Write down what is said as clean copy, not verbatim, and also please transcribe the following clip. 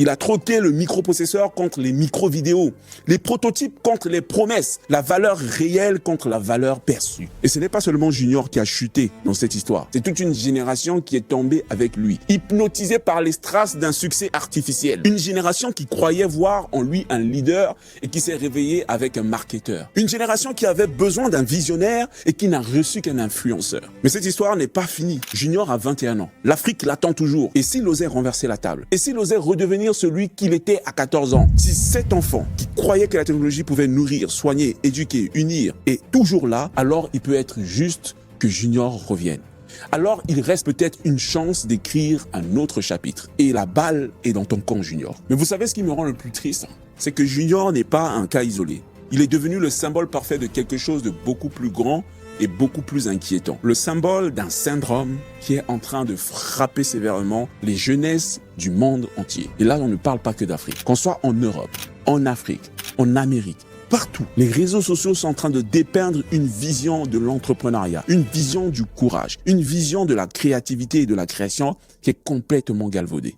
Il a troqué le microprocesseur contre les micro-vidéos, les prototypes contre les promesses, la valeur réelle contre la valeur perçue. Et ce n'est pas seulement Junior qui a chuté dans cette histoire. C'est toute une génération qui est tombée avec lui, hypnotisée par les strass d'un succès artificiel. Une génération qui croyait voir en lui un leader et qui s'est réveillée avec un marketeur. Une génération qui avait besoin d'un visionnaire et qui n'a reçu qu'un influenceur. Mais cette histoire n'est pas finie. Junior a 21 ans. L'Afrique l'attend toujours. Et s'il osait renverser la table? Et s'il osait redevenir celui qu'il était à 14 ans? Si cet enfant qui croyait que la technologie pouvait nourrir, soigner, éduquer, unir est toujours là, alors il peut être juste que Junior revienne. Alors il reste peut-être une chance d'écrire un autre chapitre. Et la balle est dans ton camp, Junior. Mais vous savez ce qui me rend le plus triste? C'est que Junior n'est pas un cas isolé. Il est devenu le symbole parfait de quelque chose de beaucoup plus grand et beaucoup plus inquiétant. Le symbole d'un syndrome qui est en train de frapper sévèrement les jeunesses du monde entier. Et là, on ne parle pas que d'Afrique. Qu'on soit en Europe, en Afrique, en Amérique, partout, les réseaux sociaux sont en train de dépeindre une vision de l'entrepreneuriat, une vision du courage, une vision de la créativité et de la création qui est complètement galvaudée.